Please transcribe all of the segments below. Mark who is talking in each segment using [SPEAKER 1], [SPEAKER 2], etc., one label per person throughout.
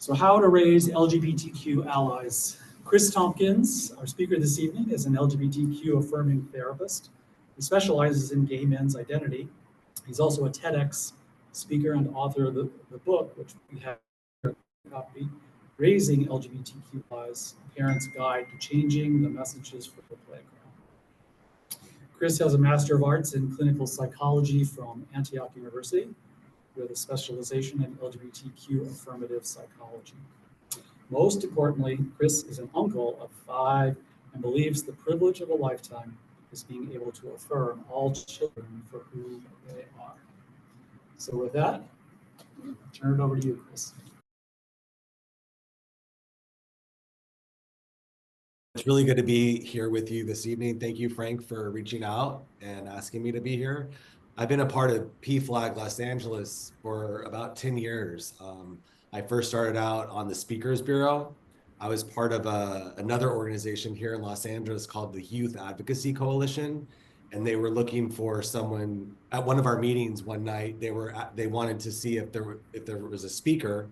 [SPEAKER 1] So how to raise LGBTQ allies. Chris Tompkins, our speaker this evening, is an LGBTQ affirming therapist. He specializes in gay men's identity. He's also a TEDx speaker and author of the book, which we have a copy, Raising LGBTQ Allies, A Parent's Guide to Changing the Messages for the Playground. Chris has a Master of Arts in Clinical Psychology from Antioch University, with a specialization in LGBTQ affirmative psychology. Most importantly, Chris is an uncle of 5 and believes the privilege of a lifetime is being able to affirm all children for who they are. So with that, I'll turn it over to you, Chris.
[SPEAKER 2] It's really good to be here with you this evening. Thank you, Frank, for reaching out and asking me to be here. I've been a part of PFLAG Los Angeles for about 10 years. I first started out on the Speakers Bureau. I was part of another organization here in Los Angeles called the Youth Advocacy Coalition, and they were looking for someone. At one of our meetings one night, they wanted to see if there was a speaker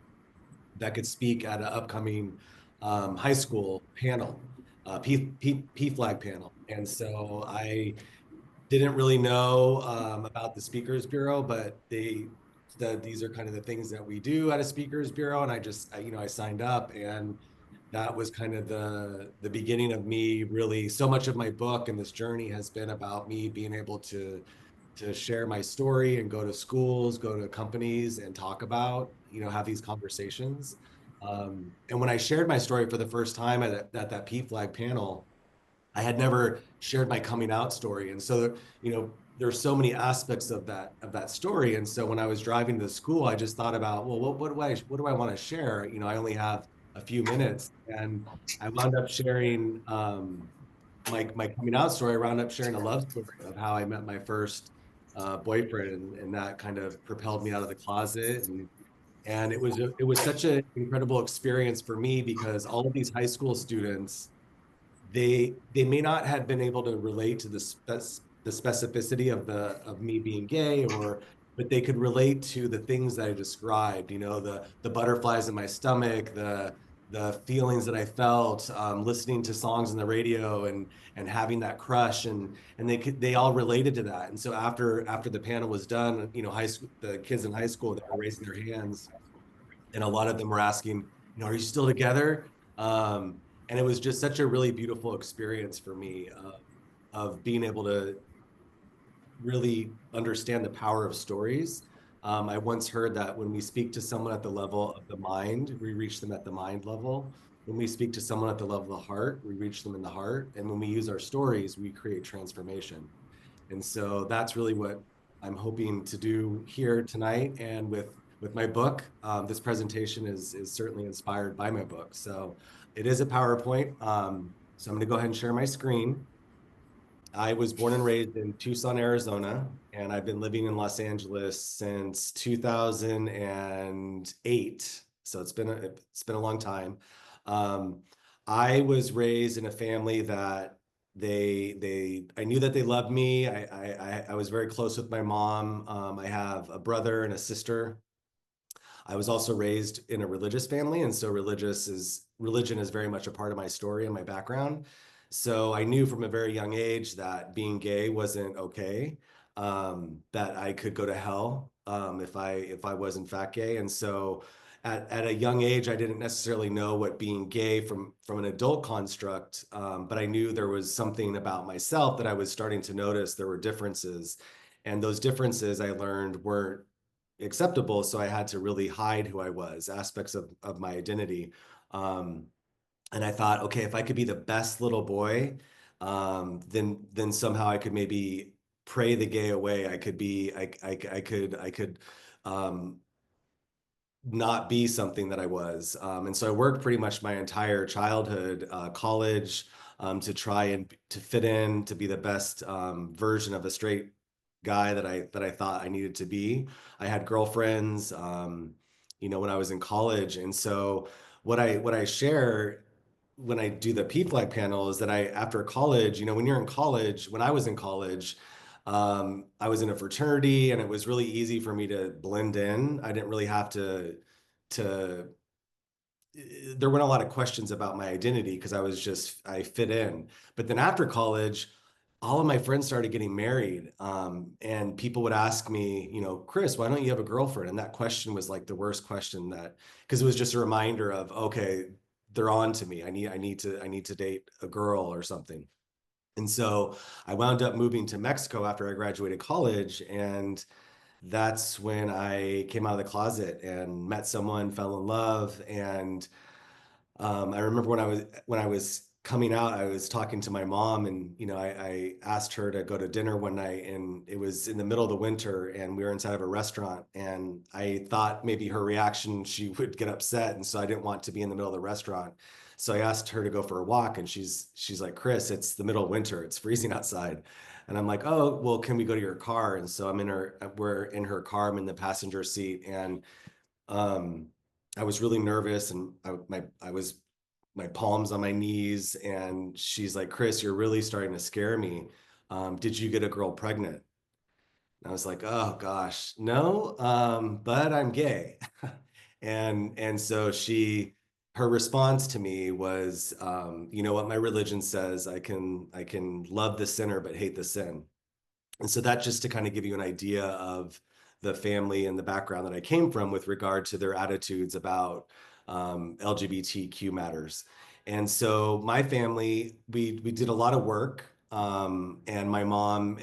[SPEAKER 2] that could speak at an upcoming high school panel, PFLAG panel. And so I didn't really know about the Speakers Bureau, but these are kind of the things that we do at a Speakers Bureau. And I signed up, and that was kind of the beginning of me really. So much of my book and this journey has been about me being able to share my story and go to schools, go to companies and talk about, have these conversations. And when I shared my story for the first time at that PFLAG panel, I had never shared my coming out story. And so, there's so many aspects of that story. And so when I was driving to school, I just thought about, well, what do I want to share? I only have a few minutes, and I wound up sharing my coming out story. I wound up sharing a love story of how I met my first boyfriend, and that kind of propelled me out of the closet. And it was such an incredible experience for me, because all of these high school students, they may not have been able to relate to the specificity of me being gay, but they could relate to the things that I described, the butterflies in my stomach, the feelings that I felt, listening to songs on the radio and having that crush, and they all related to that. And so after the panel was done, the kids in high school, they were raising their hands, and a lot of them were asking, are you still together? And it was just such a really beautiful experience for me of being able to really understand the power of stories. I once heard that when we speak to someone at the level of the mind, we reach them at the mind level. When we speak to someone at the level of the heart, we reach them in the heart. And when we use our stories, we create transformation. And so that's really what I'm hoping to do here tonight. And with my book, this presentation is certainly inspired by my book. So it is a PowerPoint. So I'm going to go ahead and share my screen. I was born and raised in Tucson, Arizona, and I've been living in Los Angeles since 2008. So it's been a long time. I was raised in a family that I knew that they loved me. I was very close with my mom. I have a brother and a sister. I was also raised in a religious family, and so religion is very much a part of my story and my background. So I knew from a very young age that being gay wasn't okay, that I could go to hell if I was in fact gay. And so at a young age, I didn't necessarily know what being gay from an adult construct, but I knew there was something about myself that I was starting to notice. There were differences, and those differences I learned weren't acceptable. So I had to really hide who I was, aspects of my identity. And I thought, okay, if I could be the best little boy, then somehow I could maybe pray the gay away. I could not be something that I was. And so I worked pretty much my entire childhood, college, to try and to fit in, to be the best version of a straight guy that I thought I needed to be. I had girlfriends, when I was in college. And so what I share when I do the PFLAG panel is that after college, when you're in college, when I was in college, I was in a fraternity, and it was really easy for me to blend in. I didn't really have to there weren't a lot of questions about my identity because I fit in. But then after college, all of my friends started getting married. And people would ask me, Chris, why don't you have a girlfriend? And that question was like the worst question because it was just a reminder of, okay, they're on to me. I need to date a girl or something. And so I wound up moving to Mexico after I graduated college. And that's when I came out of the closet and met someone, fell in love. And I remember when I was coming out, I was talking to my mom, and I asked her to go to dinner one night, and it was in the middle of the winter, and we were inside of a restaurant, and I thought maybe her reaction, she would get upset, and so I didn't want to be in the middle of the restaurant. So I asked her to go for a walk, and she's like, Chris, it's the middle of winter, it's freezing outside. And I'm like, oh, well, can we go to your car? And so we're in her car, I'm in the passenger seat, and um, I was really nervous, and I was my palms on my knees, and she's like, Chris, you're really starting to scare me. Did you get a girl pregnant? And I was like, oh gosh, no, but I'm gay. And so her response to me was, you know what my religion says, I can love the sinner but hate the sin. And so that just to kind of give you an idea of the family and the background that I came from with regard to their attitudes about LGBTQ matters. And so my family, we did a lot of work, and my mom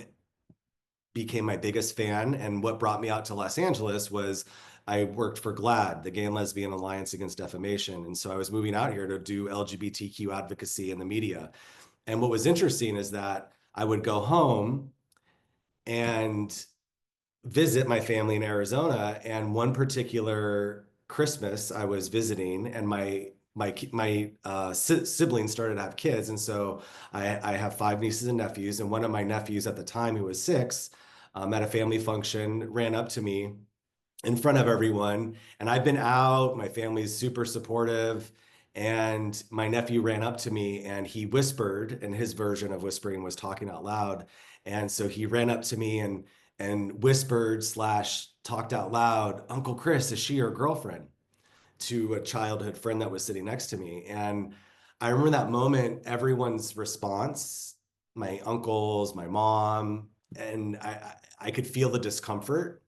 [SPEAKER 2] became my biggest fan. And what brought me out to Los Angeles was I worked for GLAAD, the Gay and Lesbian Alliance Against Defamation. And so I was moving out here to do LGBTQ advocacy in the media. And what was interesting is that I would go home and visit my family in Arizona. And one particular Christmas, I was visiting, and my siblings started to have kids, and so I have five nieces and nephews. And one of my nephews at the time, who was six, at a family function, ran up to me in front of everyone. And I've been out, my family's super supportive. And my nephew ran up to me and he whispered, and his version of whispering was talking out loud. And so he ran up to me and whispered slash talked out loud, Uncle Chris, is she your girlfriend? To a childhood friend that was sitting next to me. And I remember that moment, everyone's response, my uncles, my mom, and I could feel the discomfort,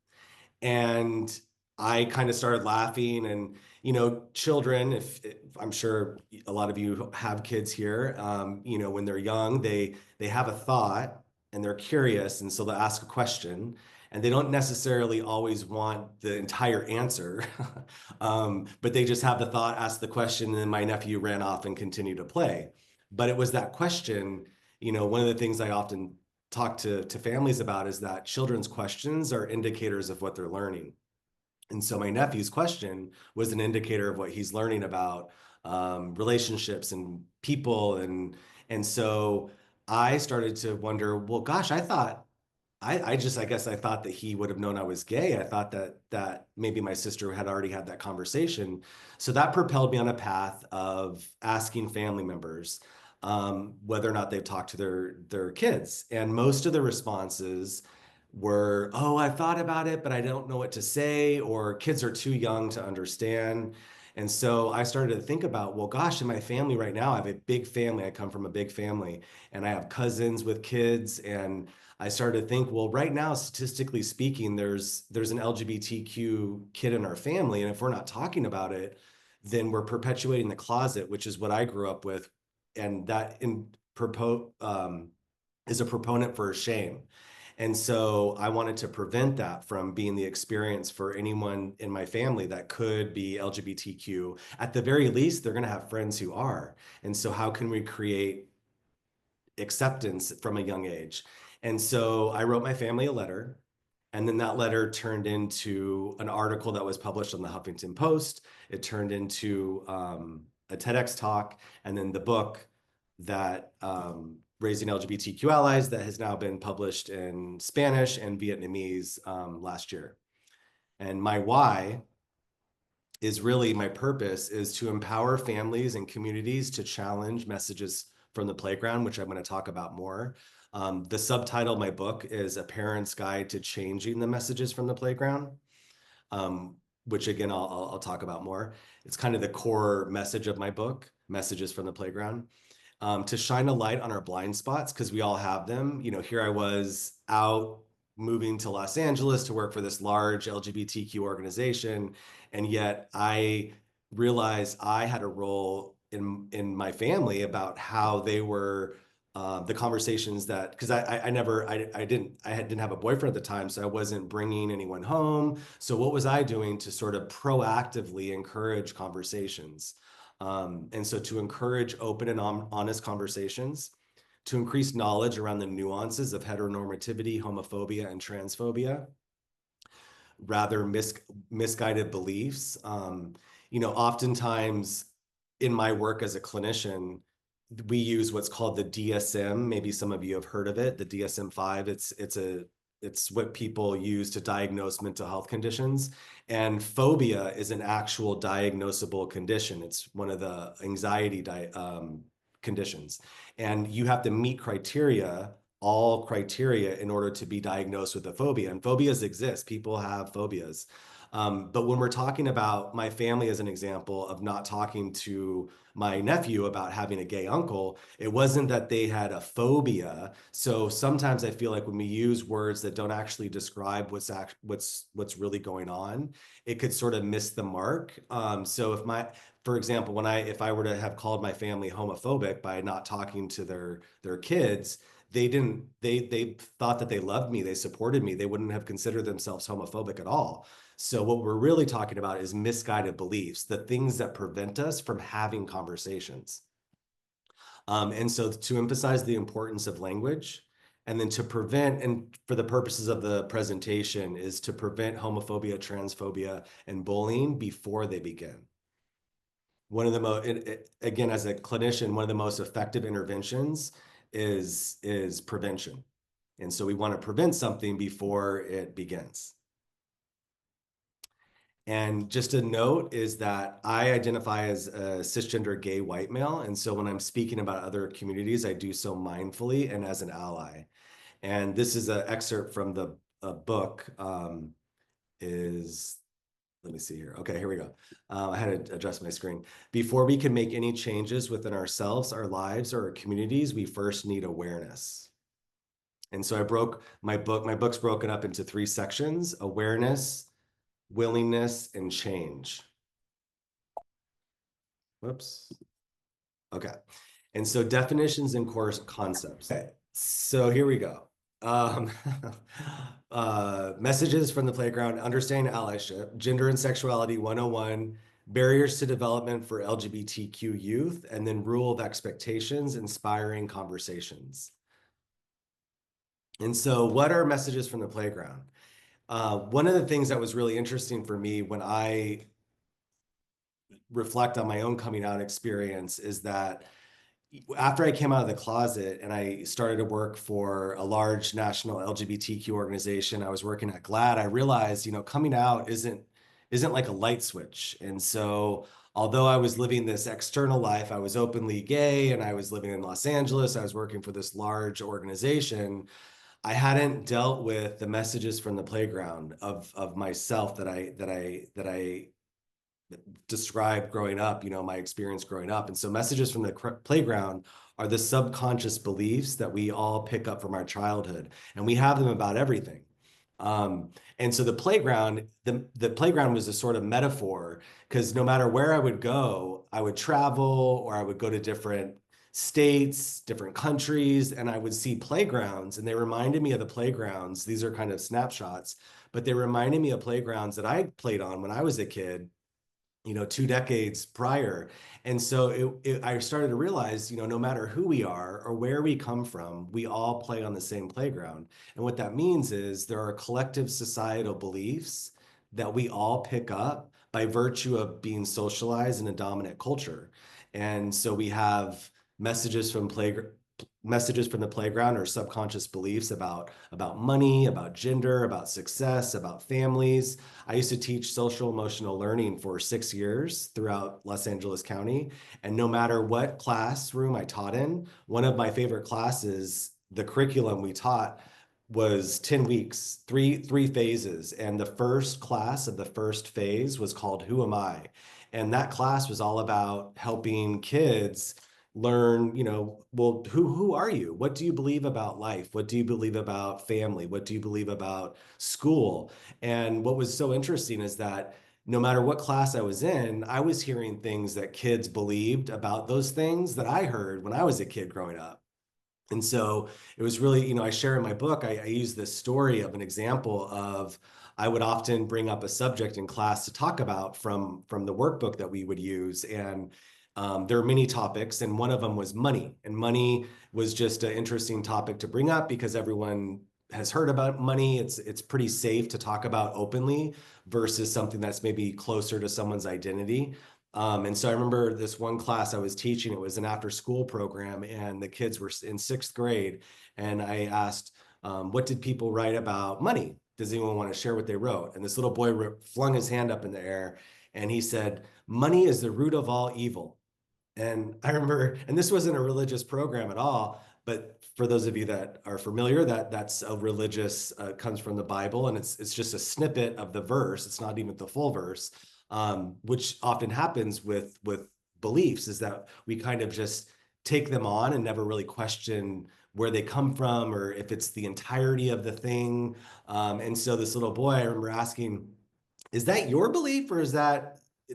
[SPEAKER 2] and I kind of started laughing. And children, if I'm sure a lot of you have kids here, when they're young, they have a thought and they're curious, and so they'll ask a question, and they don't necessarily always want the entire answer. But they just have the thought, ask the question, and then my nephew ran off and continued to play. But it was that question, one of the things I often talk to families about is that children's questions are indicators of what they're learning. And so my nephew's question was an indicator of what he's learning about relationships and people. And so I started to wonder, well, gosh, I guess I thought that he would have known I was gay. I thought that maybe my sister had already had that conversation. So that propelled me on a path of asking family members whether or not they've talked to their kids. And most of the responses were, oh, I've thought about it, but I don't know what to say, or kids are too young to understand. And so I started to think about, well, gosh, in my family right now, I have a big family. I come from a big family, and I have cousins with kids. And I started to think, well, right now, statistically speaking, there's an LGBTQ kid in our family. And if we're not talking about it, then we're perpetuating the closet, which is what I grew up with. And that is a proponent for shame. And so I wanted to prevent that from being the experience for anyone in my family that could be LGBTQ. At the very least, they're going to have friends who are. And so how can we create acceptance from a young age? And so I wrote my family a letter. And then that letter turned into an article that was published on the Huffington Post. It turned into a TEDx talk, and then the book that Raising LGBTQ Allies, that has now been published in Spanish and Vietnamese last year. And my why is really, my purpose is to empower families and communities to challenge messages from the playground, which I'm going to talk about more. The subtitle of my book is A Parent's Guide to Changing the Messages from the Playground. which again, I'll talk about more. It's kind of the core message of my book, Messages from the Playground, to shine a light on our blind spots, because we all have them. Here I was out moving to Los Angeles to work for this large LGBTQ organization, and yet I realized I had a role in my family about how they were the conversations that, because I didn't have a boyfriend at the time, so I wasn't bringing anyone home. So what was I doing to sort of proactively encourage conversations? And so to encourage open and honest conversations, to increase knowledge around the nuances of heteronormativity, homophobia, and transphobia, rather misguided beliefs. Oftentimes in my work as a clinician, we use what's called the DSM. Maybe some of you have heard of it, the DSM-5. It's what people use to diagnose mental health conditions. And phobia is an actual diagnosable condition. It's one of the anxiety conditions. And you have to meet all criteria in order to be diagnosed with a phobia. And phobias exist. People have phobias. But when we're talking about my family as an example of not talking to my nephew about having a gay uncle, it wasn't that they had a phobia. So sometimes I feel like when we use words that don't actually describe what's really going on, it could sort of miss the mark. So for example, if I were to have called my family homophobic by not talking to their kids, they thought that they loved me, they supported me, they wouldn't have considered themselves homophobic at all. So what we're really talking about is misguided beliefs, the things that prevent us from having conversations. And so to emphasize the importance of language, and then to prevent, and for the purposes of the presentation, is to prevent homophobia, transphobia, and bullying before they begin. One of the most, again, as a clinician, one of the most effective interventions is prevention. And so we want to prevent something before it begins. And just a note is that I identify as a cisgender gay white male. And so when I'm speaking about other communities, I do so mindfully and as an ally. And this is an excerpt from the book, let me see here. Okay, here we go. I had to adjust my screen. Before we can make any changes within ourselves, our lives, or our communities, we first need awareness. And so my book's broken up into 3 sections: awareness, willingness, and change. Whoops. Okay. And so definitions and core concepts. Okay. So here we go. Messages from the Playground, Understanding Allyship, Gender and Sexuality 101, Barriers to Development for LGBTQ Youth, and then Rule of Expectations, Inspiring Conversations. And so what are messages from the playground? One of the things that was really interesting for me when I reflect on my own coming out experience is that after I came out of the closet and I started to work for a large national LGBTQ organization, I was working at GLAAD, I realized, coming out isn't like a light switch. And so although I was living this external life, I was openly gay and I was living in Los Angeles, I was working for this large organization, I hadn't dealt with the messages from the playground of myself that I described growing up, my experience growing up. And so messages from the playground are the subconscious beliefs that we all pick up from our childhood, and we have them about everything. And so the playground was a sort of metaphor, because no matter where I would go, I would travel or I would go to different states, different countries, and I would see playgrounds, and they reminded me of the playgrounds. These are kind of snapshots, but they reminded me of playgrounds that I played on when I was a kid, 2 decades prior. And so I started to realize, no matter who we are or where we come from, we all play on the same playground. And what that means is there are collective societal beliefs that we all pick up by virtue of being socialized in a dominant culture. And so we have messages from the playground, or subconscious beliefs about money, about gender, about success, about families. I used to teach social emotional learning for 6 years throughout Los Angeles County. And no matter what classroom I taught in, one of my favorite classes, the curriculum we taught was 10 weeks, three phases. And the first class of the first phase was called Who Am I? And that class was all about helping kids learn, well, who are you? What do you believe about life? What do you believe about family? What do you believe about school? And what was so interesting is that no matter what class I was in, I was hearing things that kids believed about those things that I heard when I was a kid growing up. And so it was really, I share in my book, I use this story of an example of I would often bring up a subject in class to talk about from the workbook that we would use. And there are many topics, and one of them was money. And money was just an interesting topic to bring up because everyone has heard about money. It's pretty safe to talk about openly versus something that's maybe closer to someone's identity. And so I remember this one class I was teaching, it was an after school program, and the kids were in sixth grade. And I asked, what did people write about money? Does anyone want to share what they wrote? And this little boy flung his hand up in the air and he said, money is the root of all evil. And I remember, and this wasn't a religious program at all, but for those of you that are familiar, that's a religious, comes from the Bible, and it's just a snippet of the verse. It's not even the full verse, which often happens with beliefs, is that we kind of just take them on and never really question where they come from or if it's the entirety of the thing. And so this little boy, I remember asking, is that your belief or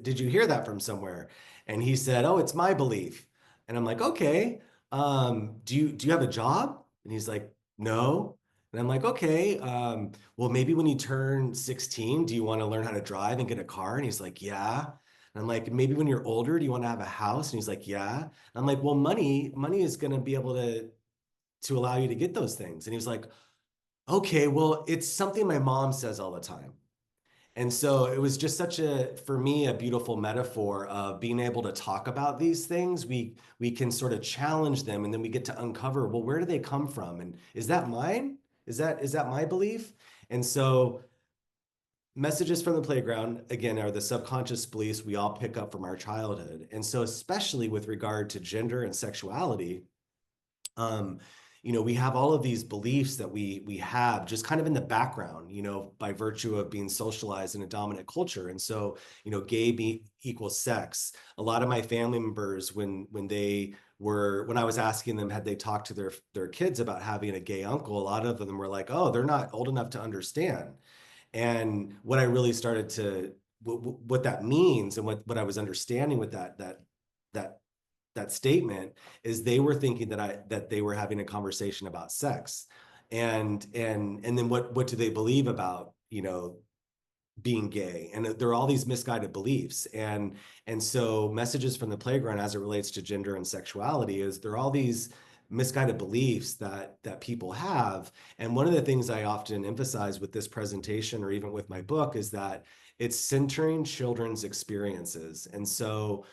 [SPEAKER 2] did you hear that from somewhere? And he said, oh, it's my belief. And I'm like, okay, do you have a job? And he's like, no. And I'm like, okay, well, maybe when you turn 16, do you want to learn how to drive and get a car? And he's like, yeah. And I'm like, maybe when you're older, do you want to have a house? And he's like, yeah. And I'm like, well, money is going to be able to allow you to get those things. And he was like, okay, well, it's something my mom says all the time. And so it was just for me, a beautiful metaphor of being able to talk about these things. We can sort of challenge them, and then we get to uncover, well, where do they come from? And is that mine? Is that my belief? And so messages from the playground, again, are the subconscious beliefs we all pick up from our childhood. And so especially with regard to gender and sexuality, um, we have all of these beliefs that we have just kind of in the background, by virtue of being socialized in a dominant culture. And so, equals sex. A lot of my family members, when I was asking them, had they talked to their kids about having a gay uncle, a lot of them were like, oh, they're not old enough to understand. And what I really started to what that means, and what I was understanding with that statement, is they were thinking that they were having a conversation about sex. And then what do they believe about, being gay? And there are all these misguided beliefs. And so messages from the playground as it relates to gender and sexuality is there are all these misguided beliefs that people have. And one of the things I often emphasize with this presentation, or even with my book, is that it's centering children's experiences. And so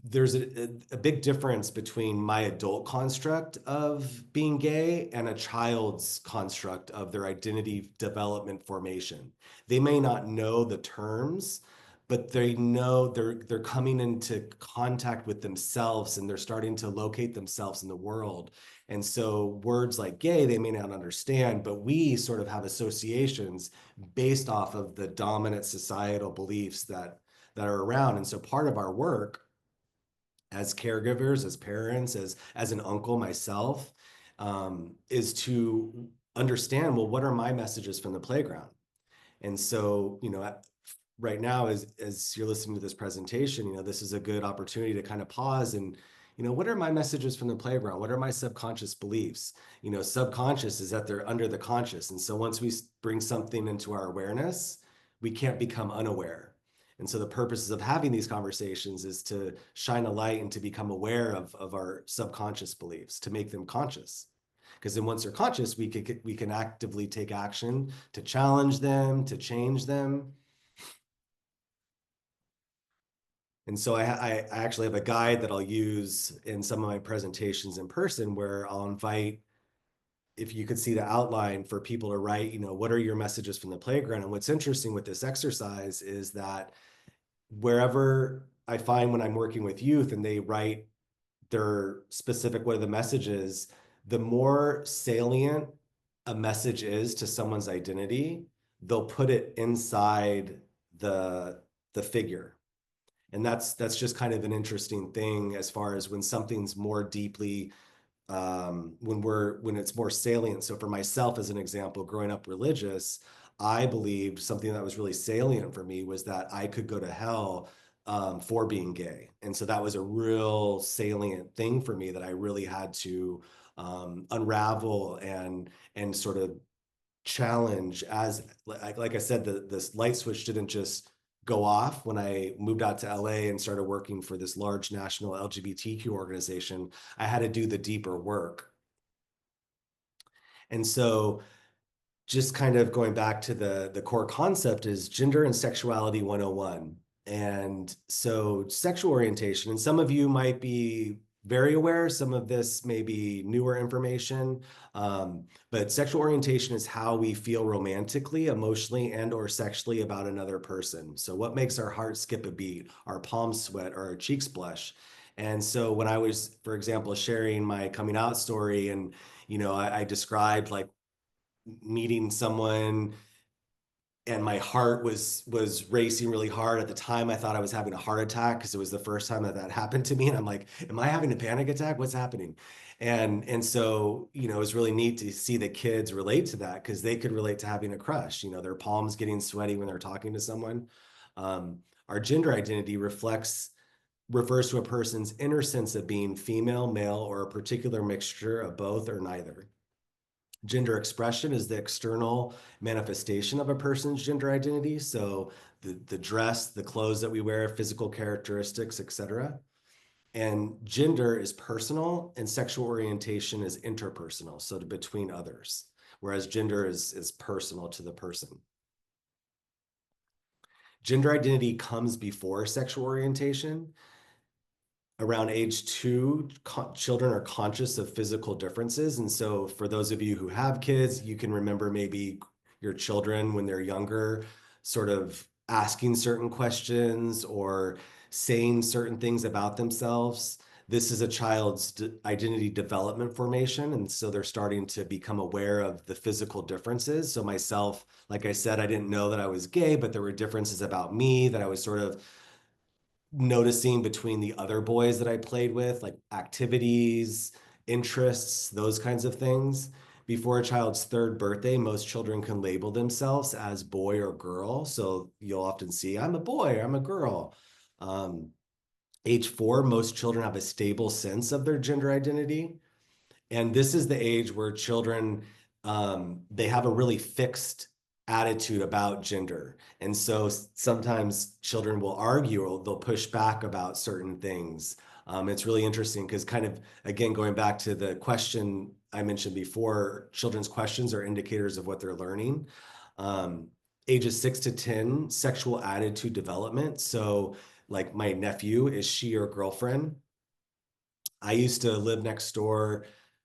[SPEAKER 2] there's a big difference between my adult construct of being gay and a child's construct of their identity development formation. They may not know the terms, but they know they're coming into contact with themselves, and they're starting to locate themselves in the world. And so words like gay, they may not understand, but we sort of have associations based off of the dominant societal beliefs that are around. And so part of our work as caregivers, as parents, as an uncle myself, is to understand, well, what are my messages from the playground? And so, right now, as you're listening to this presentation, this is a good opportunity to kind of pause and, what are my messages from the playground? What are my subconscious beliefs? Subconscious is that they're under the conscious. And so once we bring something into our awareness, we can't become unaware. And so the purposes of having these conversations is to shine a light and to become aware of our subconscious beliefs, to make them conscious. Because then once they're conscious, we can actively take action to challenge them, to change them. And so I actually have a guide that I'll use in some of my presentations in person, where I'll invite, if you could see the outline, for people to write, what are your messages from the playground? And what's interesting with this exercise is that wherever I find, when I'm working with youth and they write their specific, what are the messages, the more salient a message is to someone's identity, they'll put it inside the figure. And that's just kind of an interesting thing as far as when something's more deeply when it's more salient. So for myself, as an example, growing up religious, I believed something that was really salient for me was that I could go to hell for being gay. And so that was a real salient thing for me that I really had to unravel and sort of challenge as like I said, this light switch didn't just go off when I moved out to LA and started working for this large national LGBTQ organization. I had to do the deeper work. And so just kind of going back to the core concept is gender and sexuality 101. And so sexual orientation, and some of you might be very aware, some of this may be newer information, but sexual orientation is how we feel romantically, emotionally, and or sexually about another person. So what makes our heart skip a beat, our palms sweat, or our cheeks blush? And so when I was, for example, sharing my coming out story, and I described like meeting someone and my heart was racing really hard. At the time I thought I was having a heart attack because it was the first time that happened to me, and I'm like, am I having a panic attack? What's happening? And so it was really neat to see the kids relate to that because they could relate to having a crush, their palms getting sweaty when they're talking to someone. Our gender identity refers to a person's inner sense of being female, male, or a particular mixture of both or neither. Gender expression is the external manifestation of a person's gender identity. So the dress, the clothes that we wear, physical characteristics, etc. And gender is personal and sexual orientation is interpersonal, so between others, whereas gender is personal to the person. Gender identity comes before sexual orientation. Around age 2, children are conscious of physical differences. And so for those of you who have kids, you can remember maybe your children when they're younger, sort of asking certain questions or saying certain things about themselves. This is a child's identity development formation. And so they're starting to become aware of the physical differences. So myself, like I said, I didn't know that I was gay, but there were differences about me that I was sort of noticing between the other boys that I played with, like activities, interests, those kinds of things. Before a child's 3rd birthday, most children can label themselves as boy or girl. So you'll often see, I'm a boy, I'm a girl. Age 4, most children have a stable sense of their gender identity. And this is the age where children, they have a really fixed attitude about gender. And so sometimes children will argue or they'll push back about certain things. It's really interesting because kind of, again, going back to the question I mentioned before, children's questions are indicators of what they're learning. Ages 6 to 10, sexual attitude development. So like my nephew, is she your girlfriend? I used to live next door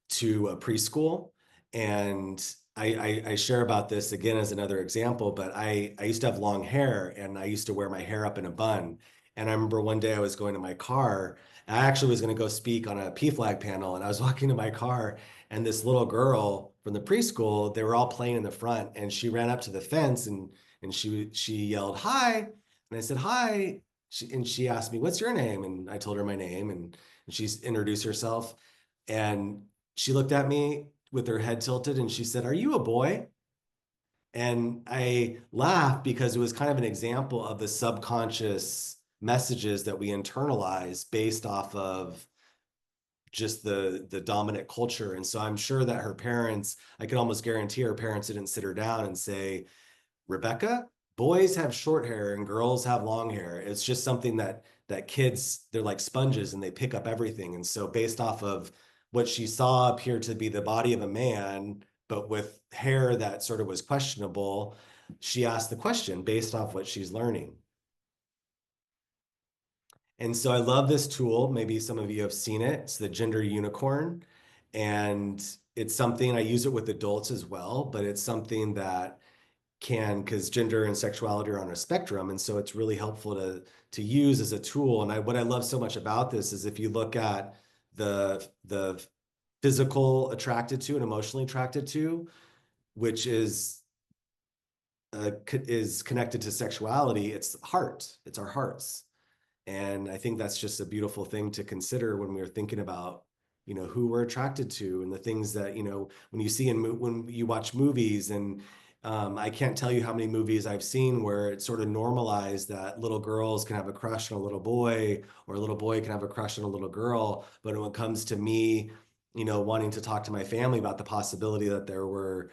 [SPEAKER 2] to a preschool, and I share about this again as another example, but I used to have long hair and I used to wear my hair up in a bun. And I remember one day I was going to my car, and I actually was going to go speak on a PFLAG panel, and I was walking to my car, and this little girl from the preschool, they were all playing in the front, and she ran up to the fence and she yelled, "Hi." And I said, "Hi." She asked me, "What's your name?" And I told her my name, and she introduced herself, and she looked at me with her head tilted and she said, "Are you a boy?" And I laughed because it was kind of an example of the subconscious messages that we internalize based off of just the dominant culture. And so I'm sure that her parents, I can almost guarantee her parents didn't sit her down and say, "Rebecca, boys have short hair and girls have long hair." It's just something that kids, they're like sponges and they pick up everything. And so based off of what she saw appeared to be the body of a man, but with hair that sort of was questionable, she asked the question based off what she's learning. And so I love this tool. Maybe some of you have seen it. It's the Gender Unicorn. And it's something I use it with adults as well, but it's something that because gender and sexuality are on a spectrum, and so it's really helpful to use as a tool. And what I love so much about this is if you look at the physical attracted to and emotionally attracted to, which is connected to sexuality. It's heart. It's our hearts. And I think that's just a beautiful thing to consider when we're thinking about, who we're attracted to and the things that, when you see when you watch movies. And I can't tell you how many movies I've seen where it's sort of normalized that little girls can have a crush on a little boy, or a little boy can have a crush on a little girl. But when it comes to me, wanting to talk to my family about the possibility that there were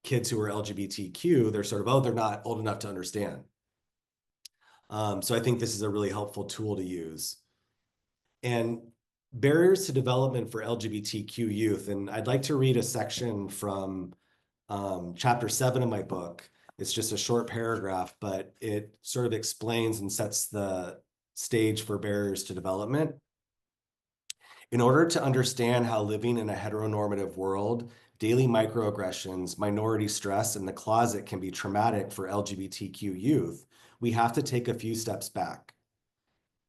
[SPEAKER 2] kids who were LGBTQ, they're sort of, oh, they're not old enough to understand. So I think this is a really helpful tool to use. And barriers to development for LGBTQ youth. And I'd like to read a section from chapter 7 of my book. It's just a short paragraph, but it sort of explains and sets the stage for barriers to development. In order to understand how living in a heteronormative world, daily microaggressions, minority stress, and the closet can be traumatic for LGBTQ youth, we have to take a few steps back.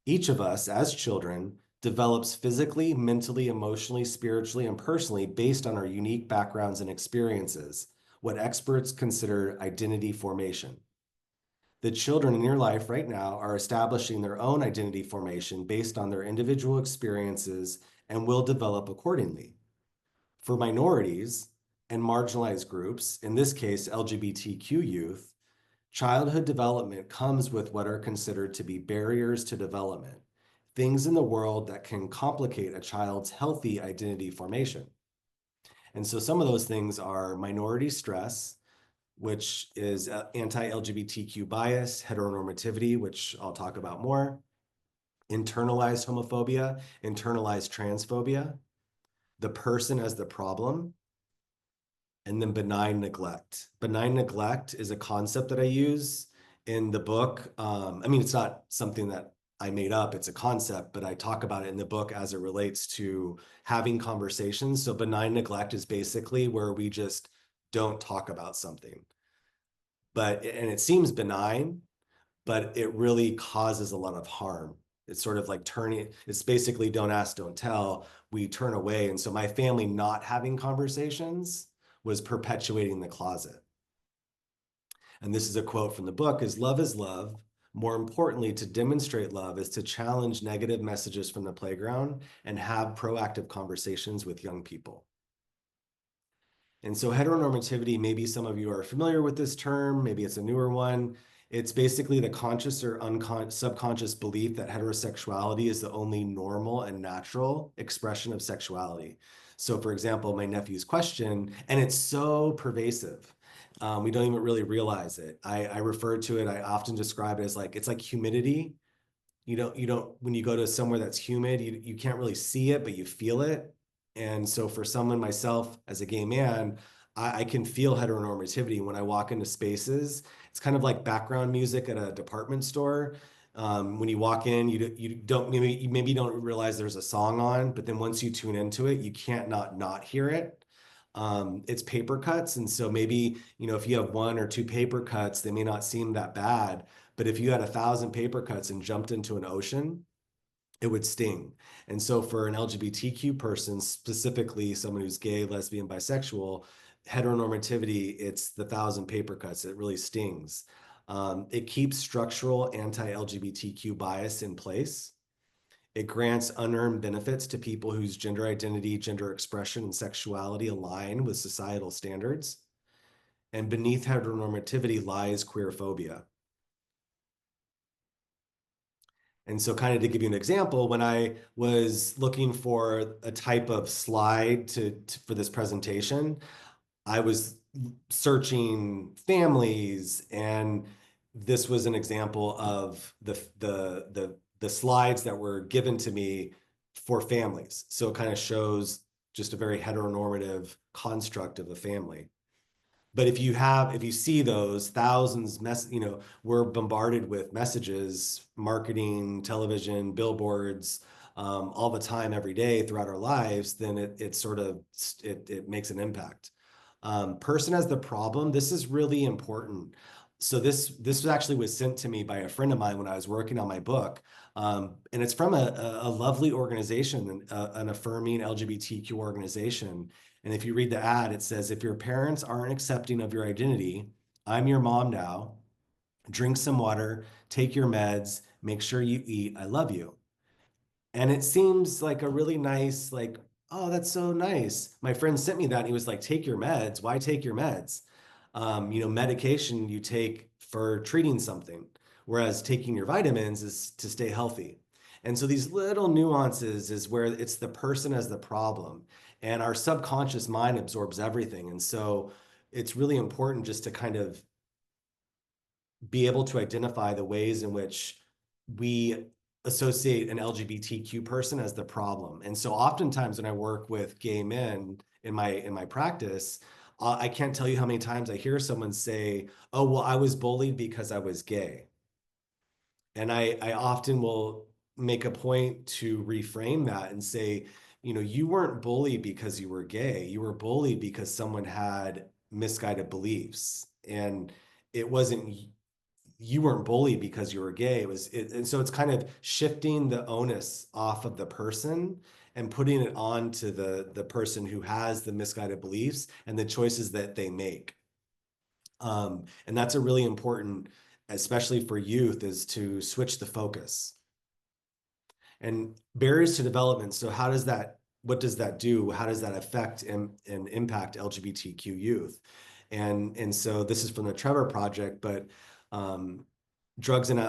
[SPEAKER 2] Each of us, as children, develops physically, mentally, emotionally, spiritually, and personally based on our unique backgrounds and experiences, what experts consider identity formation. The children in your life right now are establishing their own identity formation based on their individual experiences and will develop accordingly. For minorities and marginalized groups, in this case, LGBTQ youth, childhood development comes with what are considered to be barriers to development, things in the world that can complicate a child's healthy identity formation. And so some of those things are minority stress, which is anti-LGBTQ bias, heteronormativity, which I'll talk about more, internalized homophobia, internalized transphobia, the person as the problem, and then benign neglect. Benign neglect is a concept that I use in the book. It's not something that I made up, it's a concept, but I talk about it in the book as it relates to having conversations. So benign neglect is basically where we just don't talk about something. And it seems benign, but it really causes a lot of harm. It's sort of like it's basically don't ask, don't tell. We turn away. And so my family not having conversations was perpetuating the closet. And this is a quote from the book, is love. More importantly, to demonstrate love is to challenge negative messages from the playground and have proactive conversations with young people. And so heteronormativity, maybe some of you are familiar with this term, maybe it's a newer one. It's basically the conscious or subconscious belief that heterosexuality is the only normal and natural expression of sexuality. So for example, my nephew's question, and it's so pervasive, we don't even really realize it. I refer to it, I often describe it as like, it's like humidity. You don't, when you go to somewhere that's humid, you can't really see it, but you feel it. And so for someone, myself, as a gay man, I can feel heteronormativity when I walk into spaces. It's kind of like background music at a department store. When you walk in, you don't maybe you don't realize there's a song on, but then once you tune into it, you can't not hear it. It's paper cuts, and so maybe if you have 1 or 2 paper cuts, they may not seem that bad. But if you had 1,000 paper cuts and jumped into an ocean, it would sting. And so for an LGBTQ person, specifically someone who's gay, lesbian, bisexual, heteronormativity, it's the 1,000 paper cuts. It really stings. It keeps structural anti-LGBTQ bias in place. It grants unearned benefits to people whose gender identity, gender expression, and sexuality align with societal standards. And beneath heteronormativity lies queerphobia. And so kind of to give you an example, when I was looking for a type of slide for this presentation, I was searching families, and this was an example of the slides that were given to me for families. So it kind of shows just a very heteronormative construct of a family. But if you see those thousands, we're bombarded with messages, marketing, television, billboards, all the time, every day throughout our lives, then it makes an impact. Person as the problem, this is really important. So this actually was sent to me by a friend of mine when I was working on my book. And it's from a lovely organization, an affirming LGBTQ organization. And if you read the ad, it says, if your parents aren't accepting of your identity, I'm your mom now. Drink some water, take your meds, make sure you eat. I love you. And it seems like a really nice, like, oh, that's so nice. My friend sent me that and he was like, take your meds. Why take your meds? Medication you take for treating something, whereas taking your vitamins is to stay healthy. And so these little nuances is where it's the person as the problem, and our subconscious mind absorbs everything. And so it's really important just to kind of be able to identify the ways in which we associate an LGBTQ person as the problem. And so oftentimes when I work with gay men in my practice, I can't tell you how many times I hear someone say, "Oh, well, I was bullied because I was gay." And I often will make a point to reframe that and say, you weren't bullied because you were gay. You were bullied because someone had misguided beliefs. And it wasn't you weren't bullied because you were gay. And so it's kind of shifting the onus off of the person and putting it on to the person who has the misguided beliefs and the choices that they make. And that's a really important, especially for youth, is to switch the focus. And barriers to development. So what does that do? How does that affect and impact LGBTQ youth? And so this is from the Trevor Project, but um, drug and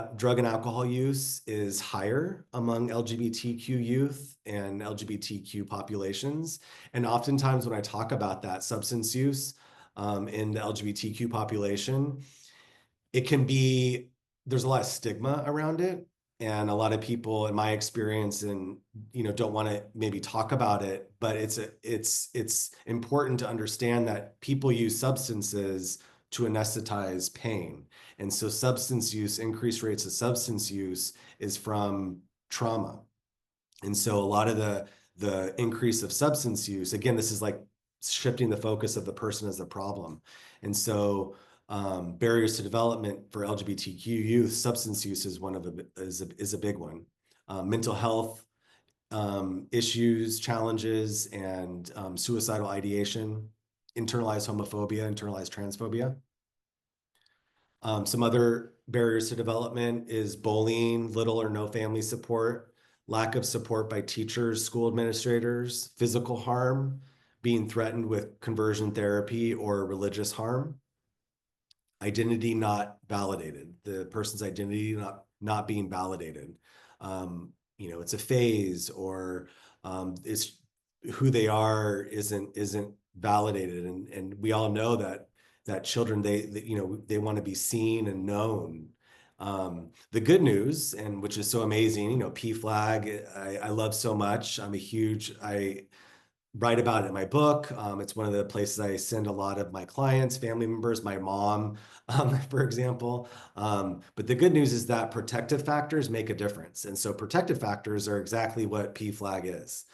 [SPEAKER 2] alcohol use is higher among LGBTQ youth and LGBTQ populations. And oftentimes when I talk about that substance use in the LGBTQ population, it can be, there's a lot of stigma around it. And a lot of people, in my experience, and don't want to maybe talk about it, but it's important to understand that people use substances to anesthetize pain. And so substance use, increased rates of substance use is from trauma. And so a lot of the increase of substance use, again, this is like shifting the focus of the person as the problem. And so barriers to development for LGBTQ youth, substance use is is a big one. Mental health issues, challenges, and suicidal ideation, internalized homophobia, internalized transphobia. Some other barriers to development is bullying, little or no family support, lack of support by teachers, school administrators, physical harm, being threatened with conversion therapy or religious harm, identity not validated, the person's identity not being validated. It's a phase, or it's who they are isn't validated, and we all know that children they want to be seen and known. The good news, and which is so amazing, PFLAG, I love so much. I write about it in my book. It's one of the places I send a lot of my clients, family members, my mom, for example. But the good news is that protective factors make a difference. And so protective factors are exactly what PFLAG is.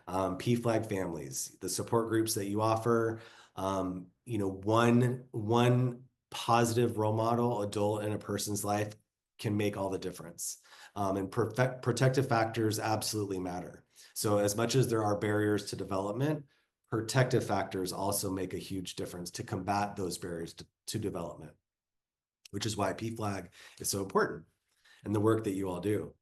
[SPEAKER 2] PFLAG families, the support groups that you offer, one positive role model adult in a person's life can make all the difference. And protective factors absolutely matter. So as much as there are barriers to development, protective factors also make a huge difference to combat those barriers to development, which is why PFLAG is so important and the work that you all do.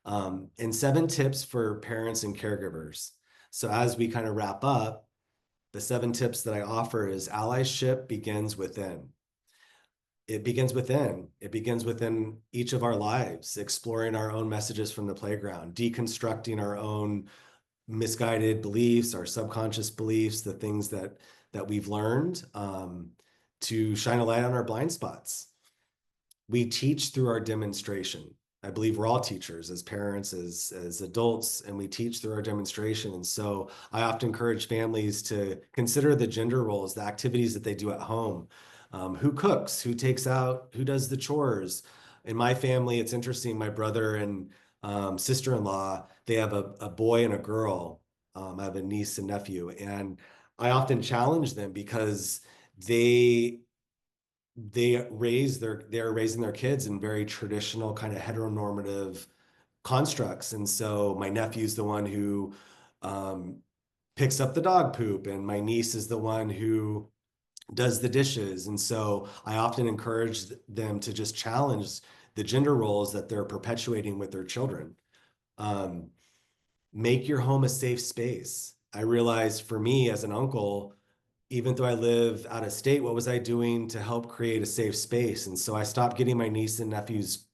[SPEAKER 2] And 7 tips for parents and caregivers. So as we kind of wrap up, the 7 tips that I offer is allyship begins within. It begins within. It begins within each of our lives, exploring our own messages from the playground, deconstructing our own misguided beliefs, our subconscious beliefs, the things that we've learned, to shine a light on our blind spots. We teach through our demonstration. I believe we're all teachers as parents, as adults, and we teach through our demonstration. And so I often encourage families to consider the gender roles, the activities that they do at home. Who cooks, who does the chores. In my family, it's interesting, my brother and sister-in-law, they have a boy and a girl. I have a niece and nephew, and I often challenge them because they they're raising their kids in very traditional kind of heteronormative constructs. And so my nephew's the one who picks up the dog poop, and my niece is the one who does the dishes. And so I often encourage them to just challenge the gender roles that they're perpetuating with their children. Um, make your home a safe space. I realized for me as an uncle, even though I live out of state, what was I doing to help create a safe space? And so I stopped getting my niece and nephews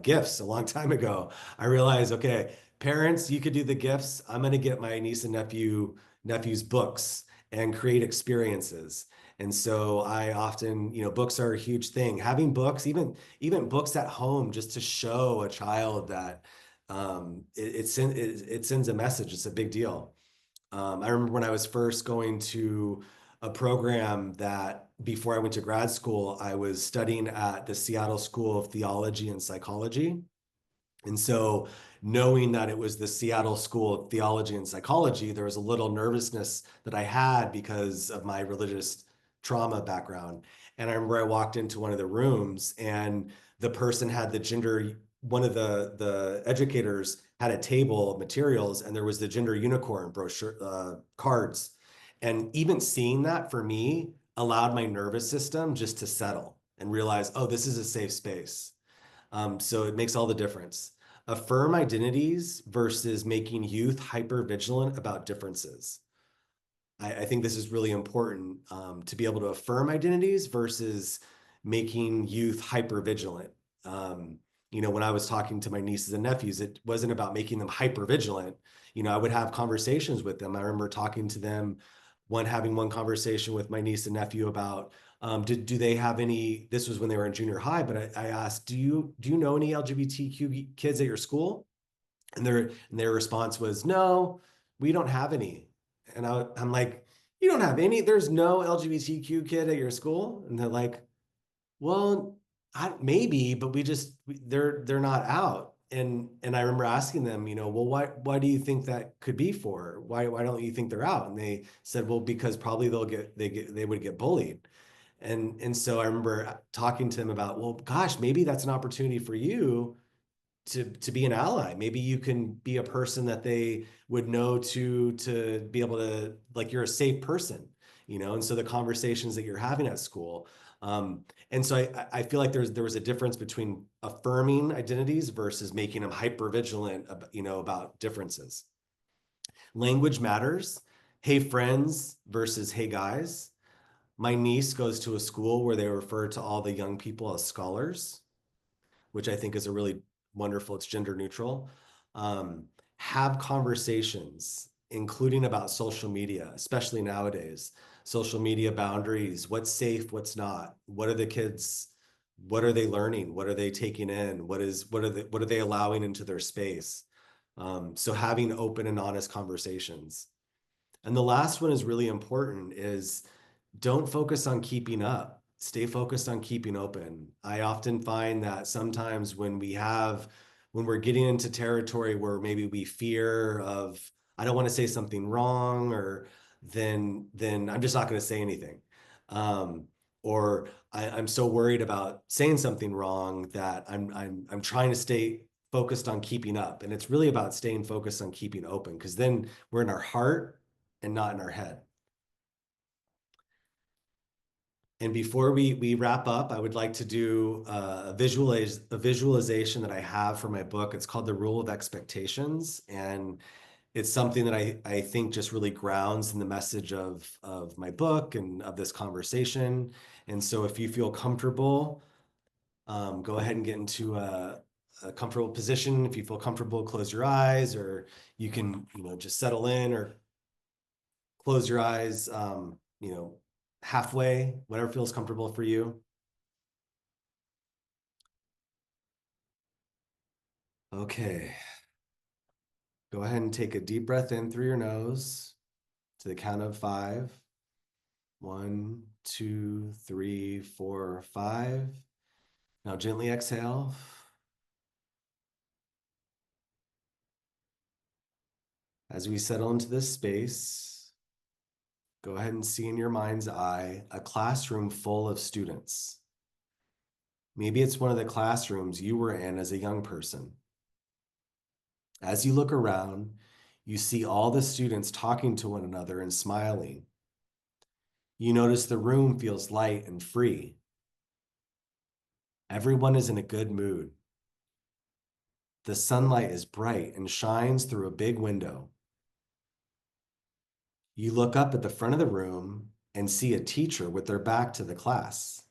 [SPEAKER 2] gifts a long time ago. I realized, okay, parents, you could do the gifts. I'm going to get my niece and nephews books and create experiences. And so I often, books are a huge thing. Having books, even books at home, just to show a child that it sends a message. It's a big deal. I remember when I was first going to a program that before I went to grad school, I was studying at the Seattle School of Theology and Psychology. And so, knowing that it was the Seattle School of Theology and Psychology, there was a little nervousness that I had because of my religious trauma background. And I remember I walked into one of the rooms and the person had the gender, one of the educators had a table of materials and there was the gender unicorn brochure cards. And even seeing that for me allowed my nervous system just to settle and realize, oh, this is a safe space. So it makes all the difference. Affirm identities versus making youth hyper vigilant about differences. I think this is really important to be able to affirm identities versus making youth hyper vigilant. When I was talking to my nieces and nephews, it wasn't about making them hyper vigilant. I would have conversations with them. I remember talking to them, having one conversation with my niece and nephew about do they have any, this was when they were in junior high, but I asked, do you know any LGBTQ kids at your school? And their response was, no, we don't have any. And I'm like, you don't have any? There's no LGBTQ kid at your school? And they're like, well, maybe, but they're not out. And I remember asking them, well, why do you think that could be for? Why don't you think they're out? And they said, well, because probably they would get bullied. And so I remember talking to them about, well, gosh, maybe that's an opportunity for you to be an ally. Maybe you can be a person that they would know to be able to, like, you're a safe person, and so the conversations that you're having at school. And so I feel like there was a difference between affirming identities versus making them hyper vigilant about differences. Language matters. Hey friends versus hey guys. My niece goes to a school where they refer to all the young people as scholars, which I think is a really wonderful, it's gender neutral. Um, have conversations, including about social media, especially nowadays. Social media boundaries, what's safe, what's not. What are the kids, what are they learning? What are they taking in? What are they allowing into their space? So having open and honest conversations. And the last one is really important is don't focus on keeping up. Stay focused on keeping open. I often find that sometimes when we're getting into territory where maybe we fear of, I don't want to say something wrong, or then I'm just not going to say anything. Or I'm so worried about saying something wrong that I'm trying to stay focused on keeping up. And it's really about staying focused on keeping open, because then we're in our heart and not in our head. And before we wrap up, I would like to do a visualization that I have for my book. It's called The Rule of Expectations. And it's something that I think just really grounds in the message of my book and of this conversation. And so if you feel comfortable, go ahead and get into a comfortable position. If you feel comfortable, close your eyes, or you can, just settle in or close your eyes, halfway, whatever feels comfortable for you. Okay. Go ahead and take a deep breath in through your nose to the count of 5. 1, 2, 3, 4, 5. Now gently exhale. As we settle into this space, go ahead and see in your mind's eye a classroom full of students. Maybe it's one of the classrooms you were in as a young person. As you look around, You see all the students talking to one another and smiling. You notice the room feels light and free. Everyone is in a good mood. The sunlight is bright and shines through a big window. You look up at the front of the room and see a teacher with their back to the class.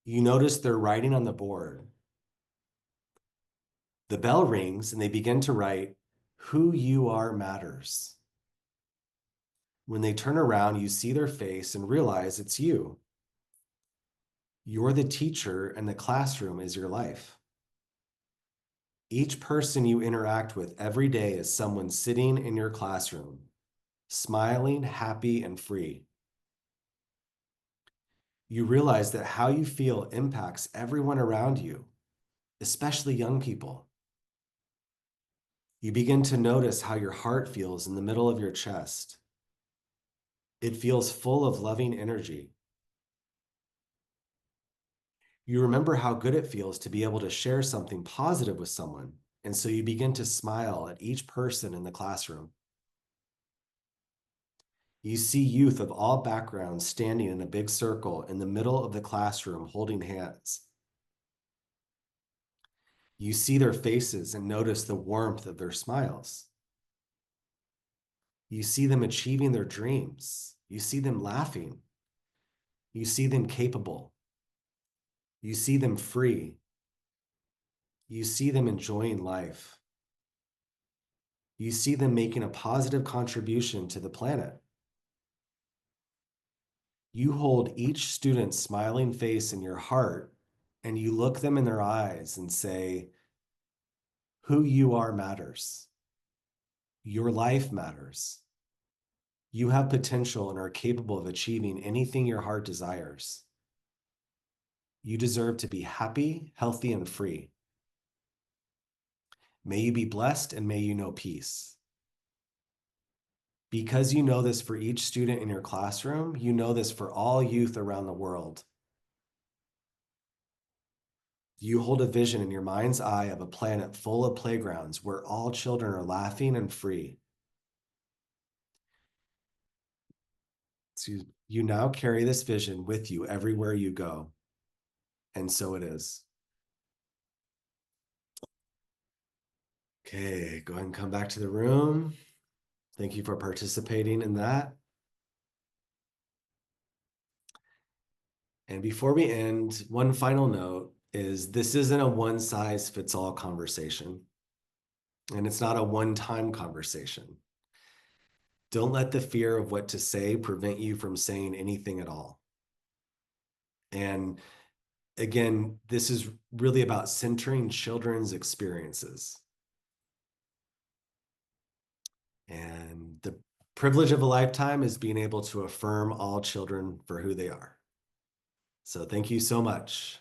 [SPEAKER 2] You notice they're writing on the board. The bell rings and they begin to write, "Who you are matters." When they turn around, you see their face and realize it's you. You're the teacher and the classroom is your life. Each person you interact with every day is someone sitting in your classroom, smiling, happy, and free. You realize that how you feel impacts everyone around you, especially young people. You begin to notice how your heart feels in the middle of your chest. It feels full of loving energy. You remember how good it feels to be able to share something positive with someone, and so you begin to smile at each person in the classroom. You see youth of all backgrounds standing in a big circle in the middle of the classroom holding hands. You see their faces and notice the warmth of their smiles. You see them achieving their dreams. You see them laughing. You see them capable. You see them free. You see them enjoying life. You see them making a positive contribution to the planet. You hold each student's smiling face in your heart and you look them in their eyes and say, "Who you are matters. Your life matters. You have potential and are capable of achieving anything your heart desires. You deserve to be happy, healthy, and free. May you be blessed and may you know peace." Because you know this for each student in your classroom, you know this for all youth around the world. You hold a vision in your mind's eye of a planet full of playgrounds where all children are laughing and free. So you now carry this vision with you everywhere you go. And so it is. Okay, go ahead and come back to the room. Thank you for participating in that. And before we end, one final note is this isn't a one-size-fits-all conversation. And it's not a one-time conversation. Don't let the fear of what to say prevent you from saying anything at all. And again, this is really about centering children's experiences. And the privilege of a lifetime is being able to affirm all children for who they are. So thank you so much.